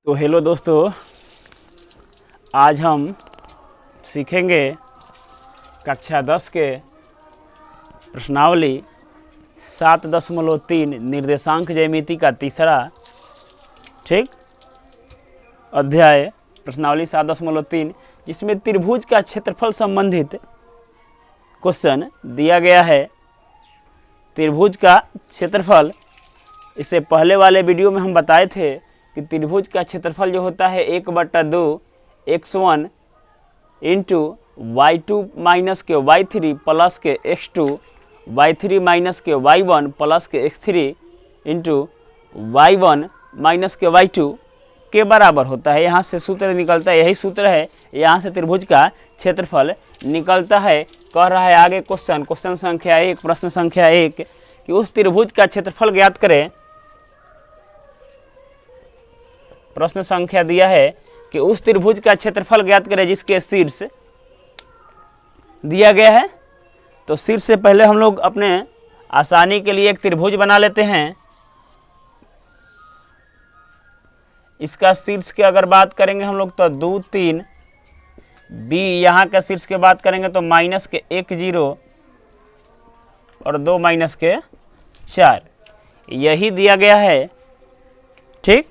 तो हेलो दोस्तों, आज हम सीखेंगे कक्षा 10 के प्रश्नावली 7.3 निर्देशांक ज्यामिति का तीसरा अध्याय प्रश्नावली 7.3, जिसमें त्रिभुज का क्षेत्रफल संबंधित क्वेश्चन दिया गया है। त्रिभुज का क्षेत्रफल, इससे पहले वाले वीडियो में हम बताए थे कि त्रिभुज का क्षेत्रफल जो होता है 1/2 x1 इंटू y2 माइनस के y3 प्लस के x2 y3 माइनस के y1 प्लस के x3 इंटू y1 माइनस के y2 के बराबर होता है। यहाँ से सूत्र निकलता है, यही सूत्र है, यहाँ से त्रिभुज का क्षेत्रफल निकलता है। कह रहा है आगे क्वेश्चन संख्या 1, प्रश्न संख्या 1 कि उस त्रिभुज का क्षेत्रफल ज्ञात करें। प्रश्न संख्या दिया है कि उस त्रिभुज का क्षेत्रफल ज्ञात करें जिसके शीर्ष दिया गया है। तो शीर्ष से पहले हम लोग अपने आसानी के लिए एक त्रिभुज बना लेते हैं। इसका शीर्ष की अगर बात करेंगे हम लोग तो 2, 3, बी यहाँ का शीर्ष की बात करेंगे तो माइनस के 1, 0 और 2 माइनस के 4, यही दिया गया है। ठीक,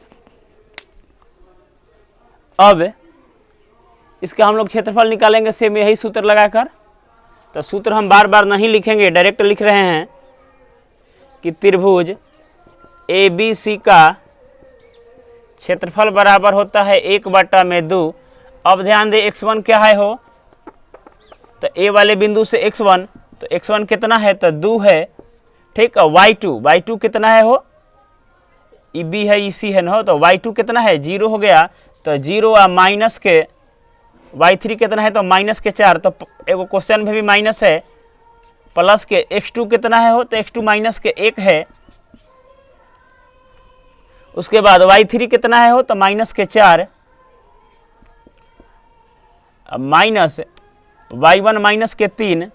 अब इसका हम लोग क्षेत्रफल निकालेंगे सेम यही सूत्र लगाकर। तो सूत्र हम बार बार नहीं लिखेंगे, डायरेक्ट लिख रहे हैं कि त्रिभुज ABC का क्षेत्रफल बराबर होता है 1/2। अब ध्यान दे x1 क्या है हो, तो A वाले बिंदु से x1, तो x1 कितना है तो 2 है। ठीक है, y2 कितना है हो, B है EC है ना, तो y2 कितना है 0 हो गया। तो 0 और माइनस के y3 कितना है तो माइनस के 4, तो एगो क्वेश्चन में भी माइनस है। प्लस के x2 कितना है हो, तो x2 माइनस के 1 है। उसके बाद y3 कितना है हो, तो माइनस के 4, माइनस y1 माइनस के 3,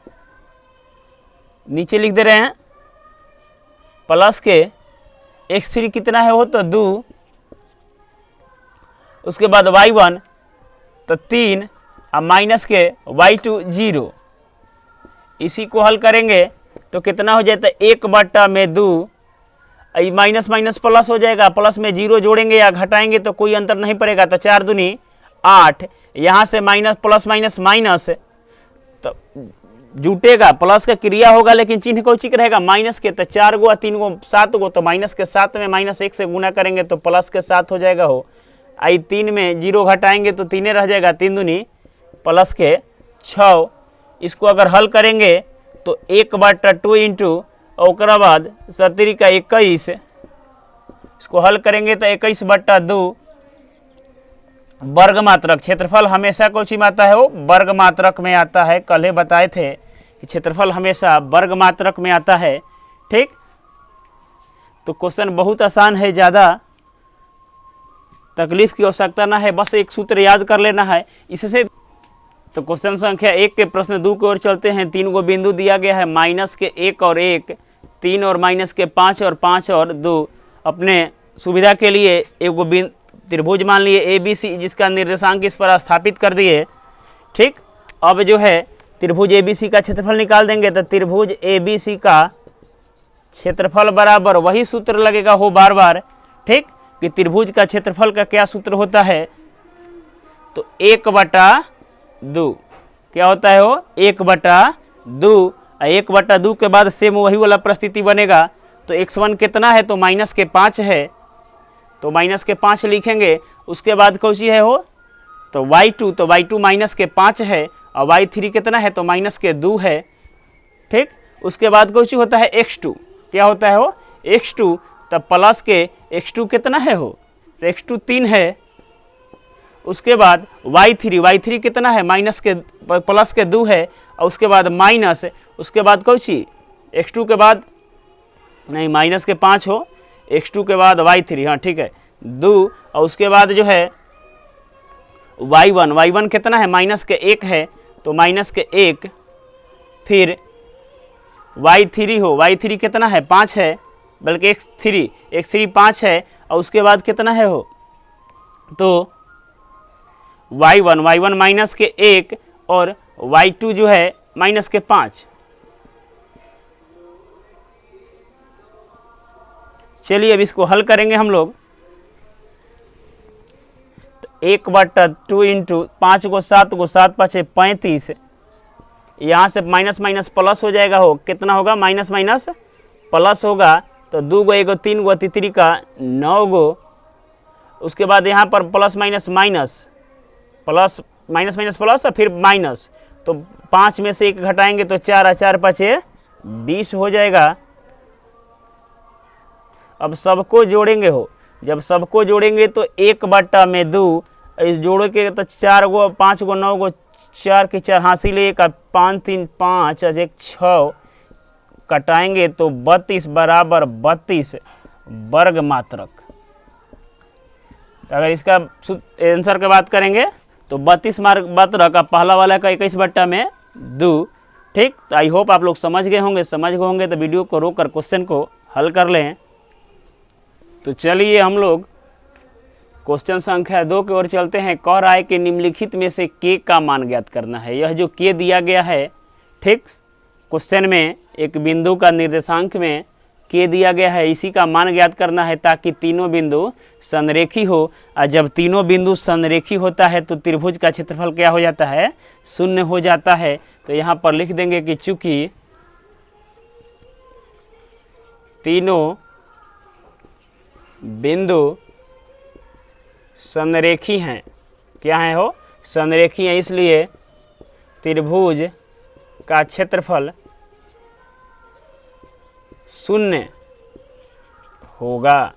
नीचे लिख दे रहे हैं। प्लस के x3 कितना है हो तो 2, उसके बाद y1 तो 3 और माइनस के y2 0। इसी को हल करेंगे तो कितना हो जाता है 1/2, माइनस माइनस प्लस हो जाएगा, प्लस में 0 जोड़ेंगे या घटाएंगे तो कोई अंतर नहीं पड़ेगा। तो 4 दूनी 8, यहाँ से माइनस प्लस माइनस माइनस तो जुटेगा, प्लस का क्रिया होगा लेकिन चिन्ह को चिक रहेगा माइनस के। तो 4 गो 3 गो 7 गो, तो माइनस के 7 में माइनस 1 से गुना करेंगे तो प्लस के 7 हो जाएगा हो। 3 में 0 घटाएंगे तो 3 रह जाएगा, 3 दूनी प्लस के 6। इसको अगर हल करेंगे तो 1/2 इंटू और बाद 7 का 21, इसको हल करेंगे तो 21/2 वर्ग मात्रक। क्षेत्रफल हमेशा कौन सी में आता है वो वर्ग मात्रक में आता है। कल ही बताए थे कि क्षेत्रफल हमेशा वर्ग मात्रक में आता है। ठीक, तो क्वेश्चन बहुत आसान है, ज़्यादा तकलीफ की आवश्यकता ना है, बस एक सूत्र याद कर लेना है इससे। तो क्वेश्चन संख्या 1 के प्रश्न 2 की ओर चलते हैं। 3 गो बिंदु दिया गया है, माइनस के 1 और 1, 3 और माइनस के 5 और 5 और 2। अपने सुविधा के लिए एक त्रिभुज मान लिए ABC, जिसका निर्देशांक इस पर स्थापित कर दिए। ठीक, अब जो है त्रिभुज ABC का क्षेत्रफल निकाल देंगे। तो त्रिभुज ABC का क्षेत्रफल बराबर वही सूत्र लगेगा हो बार बार। ठीक, कि त्रिभुज का क्षेत्रफल का क्या सूत्र होता है तो 1/2 क्या होता है वो 1/2। 1/2 के बाद सेम वही वाला परिस्थिति बनेगा। तो x1 कितना है तो माइनस के 5 है, तो माइनस के 5 लिखेंगे। उसके बाद कौन सी है हो तो y2, तो y2 माइनस के 5 है और y3 कितना है तो माइनस के 2 है। ठीक, उसके बाद कौन सी होता है x2, क्या होता है हो x2, तब प्लस के x2 कितना है हो तो x2 3 है। उसके बाद y3 कितना है माइनस के प्लस के 2 है, और उसके बाद माइनस, उसके बाद कौन सी x2 के बाद नहीं माइनस के 5 हो, x2 के बाद y3, हाँ ठीक है 2, और उसके बाद जो है y1 कितना है माइनस के 1 है, तो माइनस के 1, फिर y3 हो, y3 कितना है 5 है, बल्कि x3 5 है, और उसके बाद कितना है हो तो y1 माइनस के 1 और y2 जो है माइनस के 5। चलिए अब इसको हल करेंगे हम लोग। 1/2 इंटू 5 को 7 को 7 5 35, यहाँ से माइनस माइनस प्लस हो जाएगा, हो कितना होगा, माइनस माइनस प्लस होगा, तो 2 गो 1 3 गो तितरी का 9 गो। उसके बाद यहाँ पर plus minus minus plus minus minus plus और फिर माइनस, तो 5 में से 1 घटाएंगे तो 4 4 5 20 हो जाएगा। अब सबको जोड़ेंगे, हो जब सबको जोड़ेंगे तो 1/2 इस जोड़ो के तो 4 गो 5 गो 9 गो 4 के 4 हासिल 1 5 3 5 1 6 कटाएंगे तो 32 बराबर 32 वर्ग मात्रक। अगर इसका आंसर की बात करेंगे तो 32 मात्रक का पहला वाला का 21/2। ठीक, तो आई होप आप लोग समझ गए होंगे तो वीडियो को रोक कर क्वेश्चन को हल कर लें। तो चलिए हम लोग क्वेश्चन संख्या 2 की ओर चलते हैं। कह रहा है कि निम्नलिखित में से के का मान ज्ञात करना है। यह जो के दिया गया है, ठीक, क्वेश्चन में एक बिंदु का निर्देशांक में के दिया गया है, इसी का मान ज्ञात करना है ताकि तीनों बिंदु संरेखी हो। और जब तीनों बिंदु संरेखी होता है तो त्रिभुज का क्षेत्रफल क्या हो जाता है, 0 हो जाता है। तो यहाँ पर लिख देंगे कि चूंकि तीनों बिंदु संरेखी हैं, क्या है हो, संरेखी हैं, इसलिए त्रिभुज का क्षेत्रफल 0 होगा।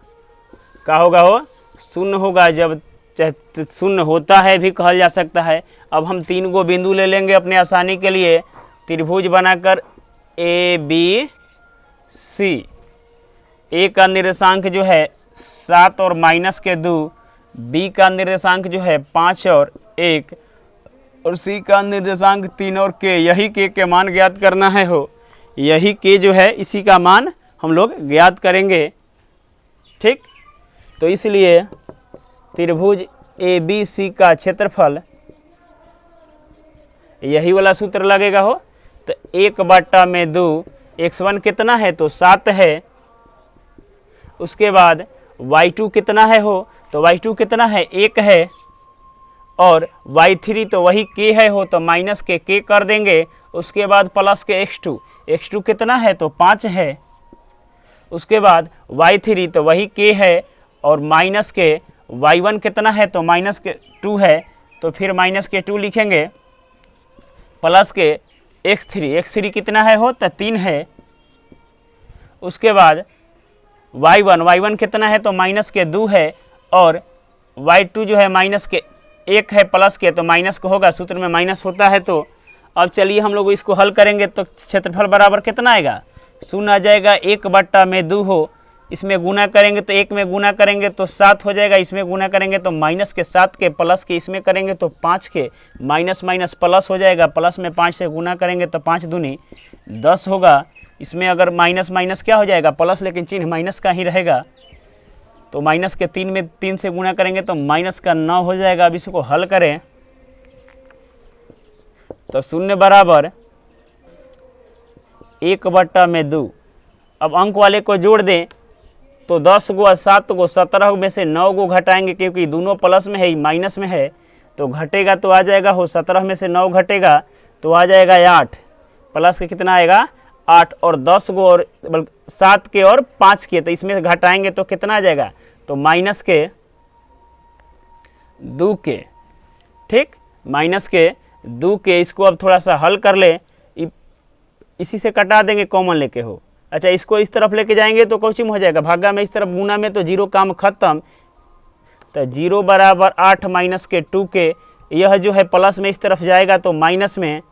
क्या होगा, हो 0 होगा। जब 0 होता है भी कहल जा सकता है। अब हम 3 गो बिंदु ले लेंगे अपने आसानी के लिए, त्रिभुज बनाकर ABC। ए का निर्देशांक जो है 7 और माइनस के 2, बी का निर्देशांक जो है 5 और 1, और सी का निर्देशांक 3 और के। यही के मान ज्ञात करना है, हो यही के जो है इसी का मान हम लोग ज्ञात करेंगे। ठीक, तो इसलिए त्रिभुज ABC का क्षेत्रफल, यही वाला सूत्र लगेगा, हो तो 1/2 x1 कितना है, तो 7 है। उसके बाद y2 कितना है, हो तो y2 कितना है, 1 है, और y3 तो वही k है, हो तो माइनस के k कर देंगे। उसके बाद प्लस के x2 कितना है, तो 5 है। उसके बाद y3 तो वही k है, और माइनस के y1 कितना है, तो माइनस के 2 है, तो फिर माइनस के 2 लिखेंगे, प्लस के x3 कितना है, हो तो 3 है। उसके बाद y1 कितना है, तो माइनस के 2 है, और y2 जो है माइनस के 1 है, प्लस के तो माइनस का होगा, सूत्र में माइनस होता है। तो अब चलिए हम लोग इसको हल करेंगे तो क्षेत्रफल बराबर कितना आएगा, 0 आ जाएगा। 1/2 हो, इसमें गुना करेंगे तो 1 में गुना करेंगे तो 7 हो जाएगा, इसमें गुना करेंगे तो माइनस के 7 के, प्लस के इसमें करेंगे तो 5 के, माइनस माइनस प्लस हो जाएगा, प्लस में 5 से गुना करेंगे तो 5 दूनी 10 होगा। इसमें अगर माइनस माइनस क्या हो जाएगा, प्लस, लेकिन चिन्ह माइनस का ही रहेगा, तो माइनस के 3 में 3 से गुना करेंगे तो माइनस का 9 हो जाएगा। अब इसको हल करें तो 0 बराबर 1/2। अब अंक वाले को जोड़ दें तो 10 गो 7 गो 17 में से 9 गो घटाएंगे, क्योंकि दोनों प्लस में है, माइनस में है, तो घटेगा तो आ जाएगा, हो 17 में से 9 घटेगा तो आ जाएगा 8, प्लस के कितना आएगा 8, और 10 गो और 7 के और 5 के, तो इसमें घटाएंगे तो कितना आ जाएगा, तो माइनस के 2 के। ठीक, माइनस के 2 के। इसको अब थोड़ा सा हल कर ले, इसी से कटा देंगे, कॉमन लेके, हो अच्छा इसको इस तरफ लेके जाएंगे तो कोचिंग हो जाएगा, भागा में इस तरफ गुना में तो 0 काम खत्म। तो 0 बराबर 8 माइनस के 2 के, यह जो है प्लस में इस तरफ जाएगा तो माइनस में,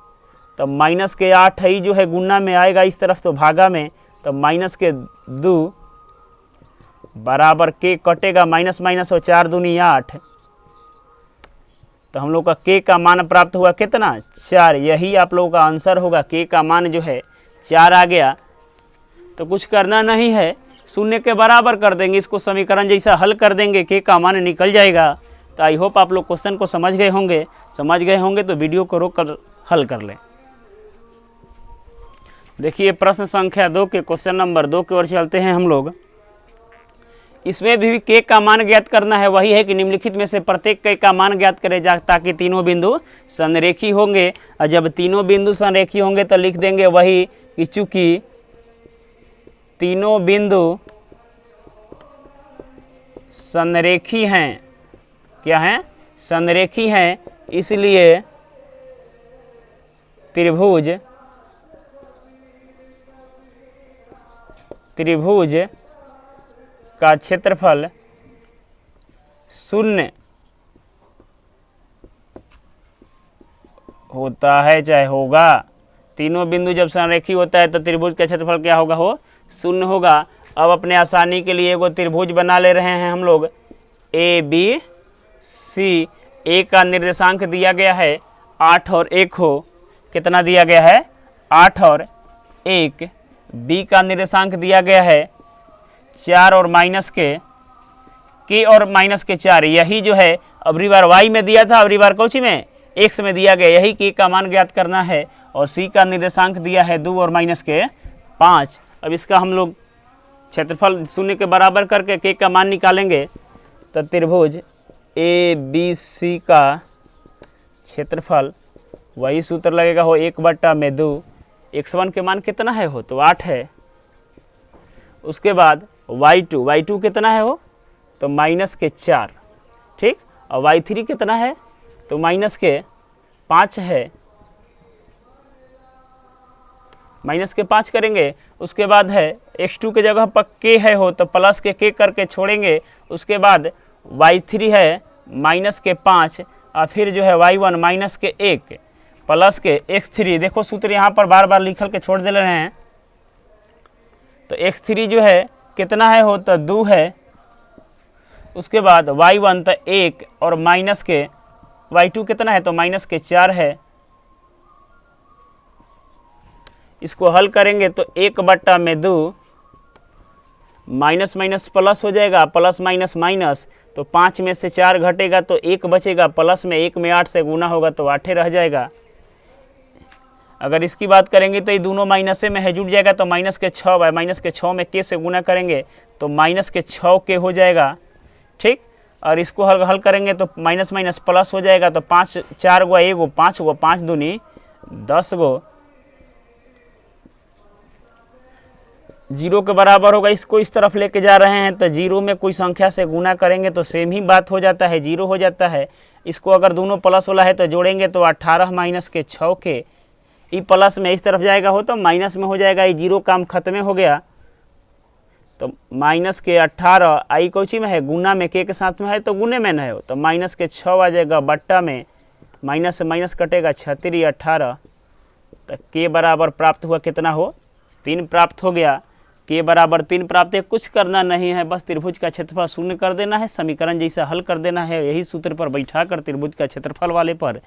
तो माइनस के 8 ही जो है गुना में आएगा इस तरफ तो भागा में, तो माइनस के 2 बराबर के कटेगा, माइनस माइनस हो 4 दूनी 8, तो हम लोग का के का मान प्राप्त हुआ कितना, 4। यही आप लोगों का आंसर होगा, के का मान जो है 4 आ गया। तो कुछ करना नहीं है, 0 के बराबर कर देंगे, इसको समीकरण जैसा हल कर देंगे, के का मान निकल जाएगा। तो आई होप आप लोग क्वेश्चन को समझ गए होंगे तो वीडियो को रोक कर हल कर लें। देखिए प्रश्न संख्या 2 के क्वेश्चन नंबर 2 की ओर चलते हैं हम लोग। इसमें भी k का मान ज्ञात करना है। वही है कि निम्नलिखित में से प्रत्येक k का मान ज्ञात करे जा ताकि तीनों बिंदु संरेखी होंगे। और जब तीनों बिंदु संरेखी होंगे तो लिख देंगे वही कि चूंकि तीनों बिंदु संरेखी हैं, क्या हैं? संरेखी हैं, इसलिए त्रिभुज का क्षेत्रफल शून्य होता है चाहे होगा। तीनों बिंदु जब संरेखी होता है तो त्रिभुज का क्षेत्रफल क्या होगा? हो शून्य होगा। अब अपने आसानी के लिए एगो त्रिभुज बना ले रहे हैं हम लोग ABC। ए का निर्देशांक दिया गया है 8 और 1 हो, कितना दिया गया है? 8 और 1। बी का निर्देशांक दिया गया है 4 और माइनस के और माइनस के 4। यही जो है अबरी बार y में दिया था, अबरी बार कौची में x में दिया गया। यही के का मान ज्ञात करना है। और सी का निर्देशांक दिया है 2 और माइनस के 5। अब इसका हम लोग क्षेत्रफल शून्य के बराबर करके के का मान निकालेंगे तो त्रिभुज ABC का क्षेत्रफल वही सूत्र लगेगा हो 1/2। x1 के मान कितना है हो? तो 8 है। उसके बाद y2 कितना है हो? तो माइनस के 4, ठीक। और y3 कितना है? तो माइनस के 5 है, माइनस के 5 करेंगे। उसके बाद है x2 के जगह पर k है हो तो प्लस के k करके छोड़ेंगे। उसके बाद y3 है माइनस के 5 और फिर जो है y1 माइनस के 1 प्लस के x3। देखो सूत्र यहाँ पर बार बार लिखल के छोड़ दे रहे हैं। तो x3 जो है कितना है हो? तो 2 है। उसके बाद y1 तो 1 और माइनस के y2 कितना है? तो माइनस के 4 है। इसको हल करेंगे तो 1/2 माइनस माइनस प्लस हो जाएगा, प्लस माइनस माइनस, तो 5 में से 4 घटेगा तो 1 बचेगा। प्लस में 1 में 8 से गुना होगा तो 8 रह जाएगा। अगर इसकी बात करेंगे तो ये दोनों माइनसे में है, जुड़ जाएगा तो माइनस के 6 है। माइनस के 6 में के से गुना करेंगे तो माइनस के 6 के हो जाएगा, ठीक। और इसको हल करेंगे तो माइनस माइनस प्लस हो जाएगा तो 5 4 गो 1 गो 5 गो 5 दूनी 10 गो 0 के बराबर होगा। इसको इस तरफ लेके जा रहे हैं तो 0 में कोई संख्या से गुना करेंगे तो सेम ही बात हो जाता है, 0 हो जाता है। इसको अगर दोनों प्लस वाला है तो जोड़ेंगे तो 18 माइनस के 6 के। ई प्लस में इस तरफ जाएगा हो तो माइनस में हो जाएगा। ये 0 काम खत्म हो गया तो माइनस के 18 आई कौची में है? गुना में, के साथ में है तो गुने में न हो तो माइनस के 6 आ जाएगा बट्टा में। माइनस से माइनस कटेगा 36 18 तो के बराबर प्राप्त हुआ कितना हो? 3 प्राप्त हो गया। के बराबर 3 प्राप्त है। कुछ करना नहीं है, बस त्रिभुज का क्षेत्रफल शून्य कर देना है, समीकरण जैसा हल कर देना है। यही सूत्र पर बैठा कर त्रिभुज का क्षेत्रफल वाले पर,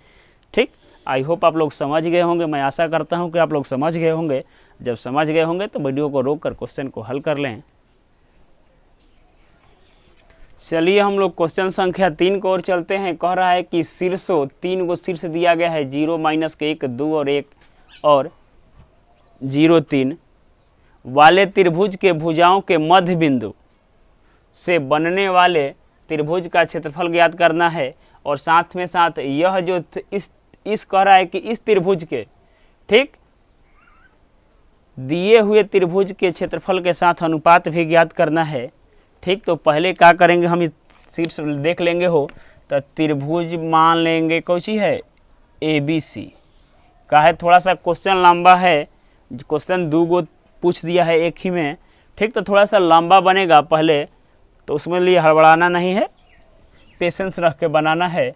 ठीक। आई होप आप लोग समझ गए होंगे। मैं आशा करता हूं कि आप लोग समझ गए होंगे। जब समझ गए होंगे तो वीडियो को रोक कर क्वेश्चन को हल कर लें। चलिए हम लोग क्वेश्चन संख्या 3 को ओर चलते हैं। कह रहा है कि शीर्षों 3 गो शीर्ष दिया गया है 0 माइनस के 1 2 और 1 और 0 3 वाले त्रिभुज के भुजाओं के मध्य बिंदु से बनने वाले त्रिभुज का क्षेत्रफल ज्ञात करना है। और साथ में साथ यह जो इस कह रहा है कि इस त्रिभुज के, ठीक, दिए हुए त्रिभुज के क्षेत्रफल के साथ अनुपात भी ज्ञात करना है, ठीक। तो पहले क्या करेंगे हम इस शीर्ष देख लेंगे हो तो त्रिभुज मान लेंगे कौची है? ABC का है। थोड़ा सा क्वेश्चन लंबा है, क्वेश्चन 2 गो पूछ दिया है एक ही में, ठीक। तो थोड़ा सा लंबा बनेगा पहले, तो उसमें लिए हड़बड़ाना नहीं है, पेशेंस रख के बनाना है।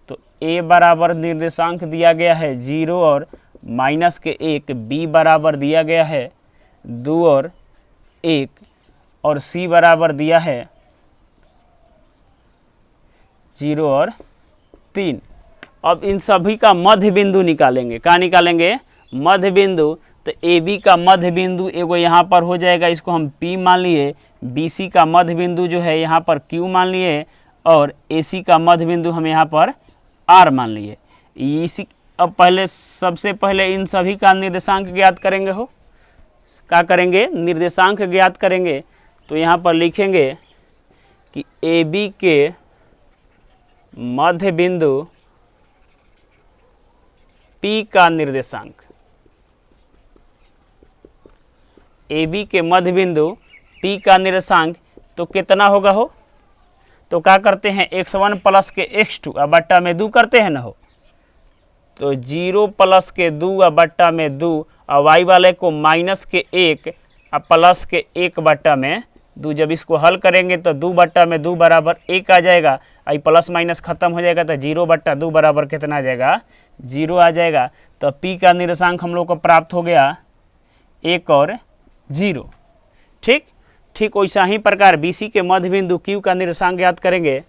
तो A बराबर निर्देशांक दिया गया है 0 और माइनस के 1, B बराबर दिया गया है 2 और 1 और C बराबर दिया है 0 और 3। अब इन सभी का मध्य बिंदु निकालेंगे। क्या निकालेंगे? मध्य बिंदु। तो AB का मध्य बिंदु एगो यहाँ पर हो जाएगा, इसको हम P मान लिए। BC का मध्य बिंदु जो है यहाँ पर Q मान लिए और AC का मध्य बिंदु हम यहाँ पर R मान लिए। इसी अब पहले सबसे पहले इन सभी का निर्देशांक ज्ञात करेंगे हो। क्या करेंगे? निर्देशांक ज्ञात करेंगे। तो यहाँ पर लिखेंगे कि AB के मध्य बिंदु P का निर्देशांक, AB के मध्य बिंदु P का निर्देशांक तो कितना होगा हो? तो क्या करते हैं, x1 प्लस के x2 अब बट्टा में 2 करते हैं ना हो, तो 0 प्लस के 2 अब बट्टा में 2 और y वाले को माइनस के 1 अब प्लस के 1 बट्टा में 2। जब इसको हल करेंगे तो 2 बट्टा में 2 बराबर 1 आ जाएगा। आई प्लस माइनस खत्म हो जाएगा तो 0 बट्टा 2 बराबर कितना आ जाएगा? 0 आ जाएगा। तो P का निर्देशांक हम लोग को प्राप्त हो गया 1 और 0। ठीक ठीक वैसा ही प्रकार BC के मध्य बिंदु Q का निर्देशांक ज्ञात करेंगे।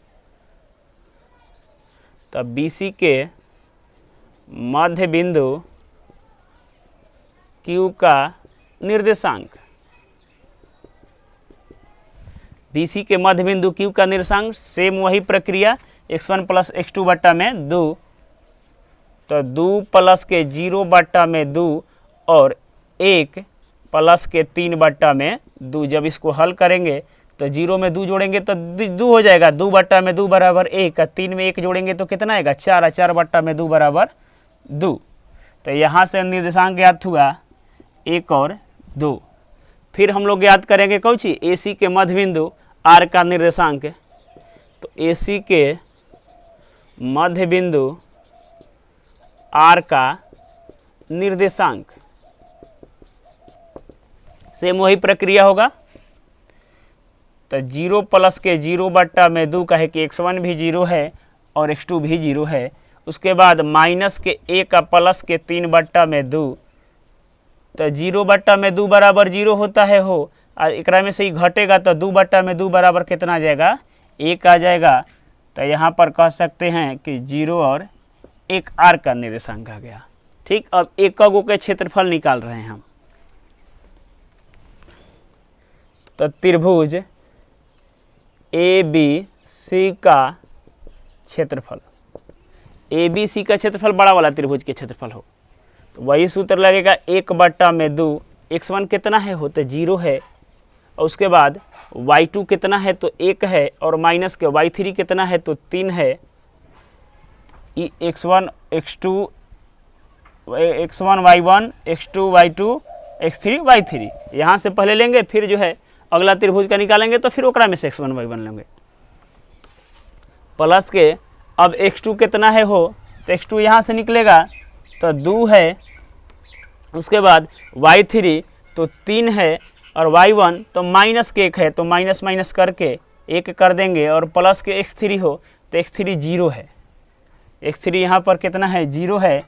तब BC के मध्य बिंदु Q का निर्देशांक, BC के मध्य बिंदु Q का निर्देशांक सेम वही प्रक्रिया x1 प्लस x2 बट्टा में 2, तो 2 प्लस के 0 बट्टा में 2 और 1 प्लस के 3 बट्टा में 2। जब इसको हल करेंगे तो 0 में 2 जोड़ेंगे तो 2 हो जाएगा। 2 बट्टा में 2 बराबर 1, 3 में 1 जोड़ेंगे तो कितना आएगा? 4, 4 बट्टा में 2 बराबर 2। तो यहाँ से निर्देशांक ज्ञात हुआ 1 और 2। फिर हम लोग ज्ञात करेंगे कौन सी? AC के मध्य बिंदु R का निर्देशांक। तो AC के मध्य बिंदु R का निर्देशांक सेम वही प्रक्रिया होगा। तो 0 प्लस के 0 बट्टा में 2 कहे कि x1 भी 0 है और x2 भी 0 है। उसके बाद माइनस के 1 प्लस के 3 बट्टा में 2, तो 0 बट्टा में 2 बराबर 0 होता है हो, और एकरा में से ही घटेगा तो 2 बट्टा में 2 बराबर कितना आ जाएगा? 1 आ जाएगा। तो यहाँ पर कह सकते हैं कि 0 और 1 R का निर्देशांक आ गया। ठीक, अब एककों के क्षेत्रफल निकाल रहे हैं हम। तो त्रिभुज ABC का क्षेत्रफल, ABC का क्षेत्रफल बड़ा वाला त्रिभुज के क्षेत्रफल हो, तो वही सूत्र लगेगा 1 बट्टा में 2। x1 कितना है हो? तो 0 है। और उसके बाद y2 कितना है? तो 1 है। और माइनस के y3 कितना है? तो 3 है। x1 x2 x1 y1 x2 y2 x3 y3 यहाँ से पहले लेंगे, फिर जो है अगला त्रिभुज का निकालेंगे तो फिर ओकरा में से x1 y1 लेंगे। प्लस के अब x2 कितना है हो? तो x2 यहाँ से निकलेगा तो 2 है। उसके बाद y3 तो 3 है और y1 तो माइनस के 1 है, तो माइनस माइनस करके 1 कर देंगे। और प्लस के x3 हो तो x3 0 है। x3 यहाँ पर कितना है? 0 है।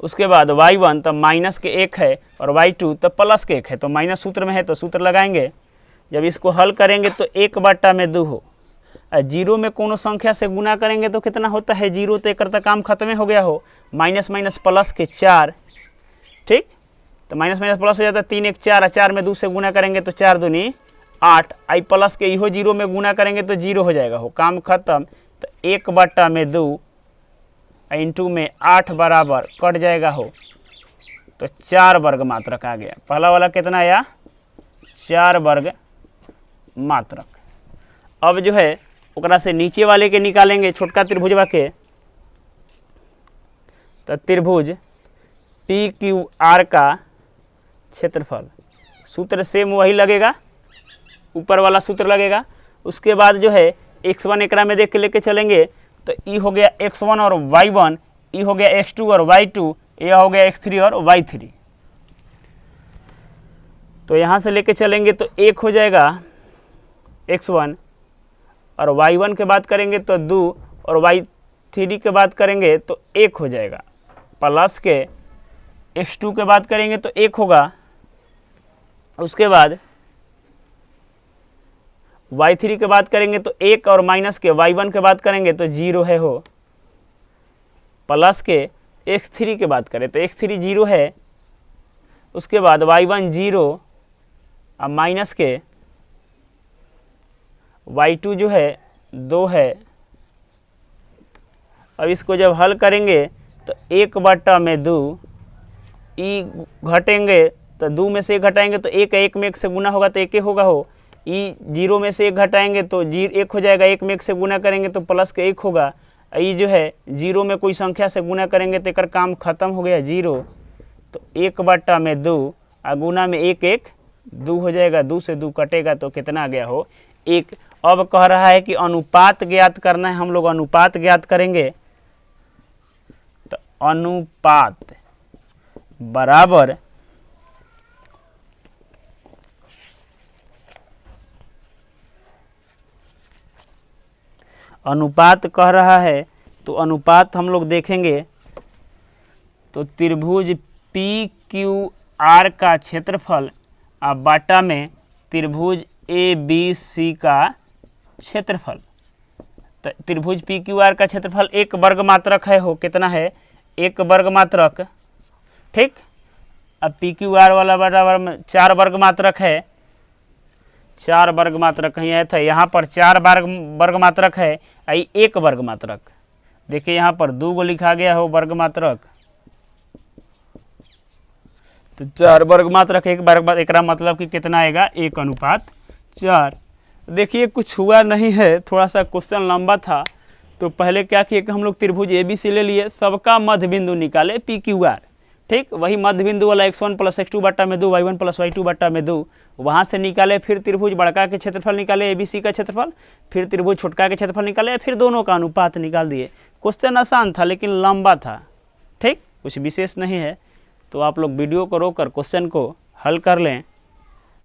उसके बाद y1 तो माइनस के 1 है और y2 तो प्लस के 1 है, तो माइनस सूत्र में है तो सूत्र लगाएंगे। जब इसको हल करेंगे तो 1 बट्टा में 2 हो, 0 में कोनो संख्या से गुना करेंगे तो कितना होता है? 0। तो एक काम खत्म हो गया हो। माइनस माइनस प्लस के 4। ठीक, तो माइनस माइनस प्लस हो जाता है 3 1 4, 4 में 2 से गुना करेंगे तो 4 दूनी 8। आई प्लस के इहो 0 में गुना करेंगे तो 0 हो जाएगा हो, काम खत्म। तो 1 बट्टा में 2 इंटू में 8 बराबर कट जाएगा हो, तो 4 वर्ग मात्रक आ गया। पहला वाला कितना आया? 4 वर्ग मात्रक। अब जो है ओकरा से नीचे वाले के निकालेंगे, छोटका त्रिभुजवा के। तो त्रिभुज PQR का क्षेत्रफल, सूत्र सेम वही लगेगा, ऊपर वाला सूत्र लगेगा। उसके बाद जो है x1 एकरा में देख के लेके चलेंगे तो ई हो गया x1 और y1, ई हो गया x2 और y2, यह हो गया x3 और y3। तो यहाँ से लेके चलेंगे तो 1 हो जाएगा x1, और y1 के बात करेंगे तो 2, और y3 के बात करेंगे तो 1 हो जाएगा। प्लस के x2 के बात करेंगे तो 1 होगा। उसके बाद y3 के बात करेंगे तो 1, और माइनस के y1 के बात करेंगे तो 0 है हो। प्लस के x3 के बात करें तो x3 0 है। उसके बाद y1 0, और माइनस के y2 जो है 2 है। अब इसको जब हल करेंगे तो 1/2 ई घटेंगे तो 2 में से 1 घटाएंगे तो 1 में 1 से गुना होगा तो 1 होगा हो। ई 0 में से 1 घटाएंगे तो 1 हो जाएगा, 1 में 1 से गुना करेंगे तो प्लस के 1 होगा। ई जो है 0 में कोई संख्या से गुना करेंगे तो एक काम खत्म हो गया 0। तो 1/2 और गुना में 1 2 हो जाएगा, 2 से 2 कटेगा तो कितना आ गया हो 1। अब कह रहा है कि अनुपात ज्ञात करना है, हम लोग अनुपात ज्ञात करेंगे। तो अनुपात बराबर अनुपात कह रहा है तो अनुपात हम लोग देखेंगे तो त्रिभुज PQR का क्षेत्रफल और बाटा में त्रिभुज ABC का क्षेत्रफल। तो त्रिभुज PQR का क्षेत्रफल 1 वर्ग मात्रक है हो, कितना है 1 वर्ग मात्रक, ठीक। अब PQR वाला बराबर 4 वर्ग मात्रक है, 4 वर्ग मात्रक कहीं आया था, यहाँ पर 4 वर्ग मात्रक है, आई 1 वर्ग मात्रक। देखिए यहाँ पर 2 गो लिखा गया हो वर्ग मात्रक, तो 4 वर्ग मात्रक 1 वर्ग, एक मतलब कि कितना आएगा 1:4। देखिए कुछ हुआ नहीं है, थोड़ा सा क्वेश्चन लंबा था। तो पहले क्या किए कि हम लोग त्रिभुज ABC ले लिए, सबका मध्य बिंदु निकाले PQR, ठीक। वही मध्य बिंदु वाला x1 + x2/2 y1 + y2/2 वहाँ से निकाले। फिर त्रिभुज बड़का के क्षेत्रफल निकाले ABC का क्षेत्रफल, फिर त्रिभुज छोटका के क्षेत्रफल निकाले, फिर दोनों का अनुपात निकाल दिए। क्वेश्चन आसान था लेकिन लंबा था, ठीक, कुछ विशेष नहीं है। तो आप लोग वीडियो को रोककर क्वेश्चन को हल कर लें।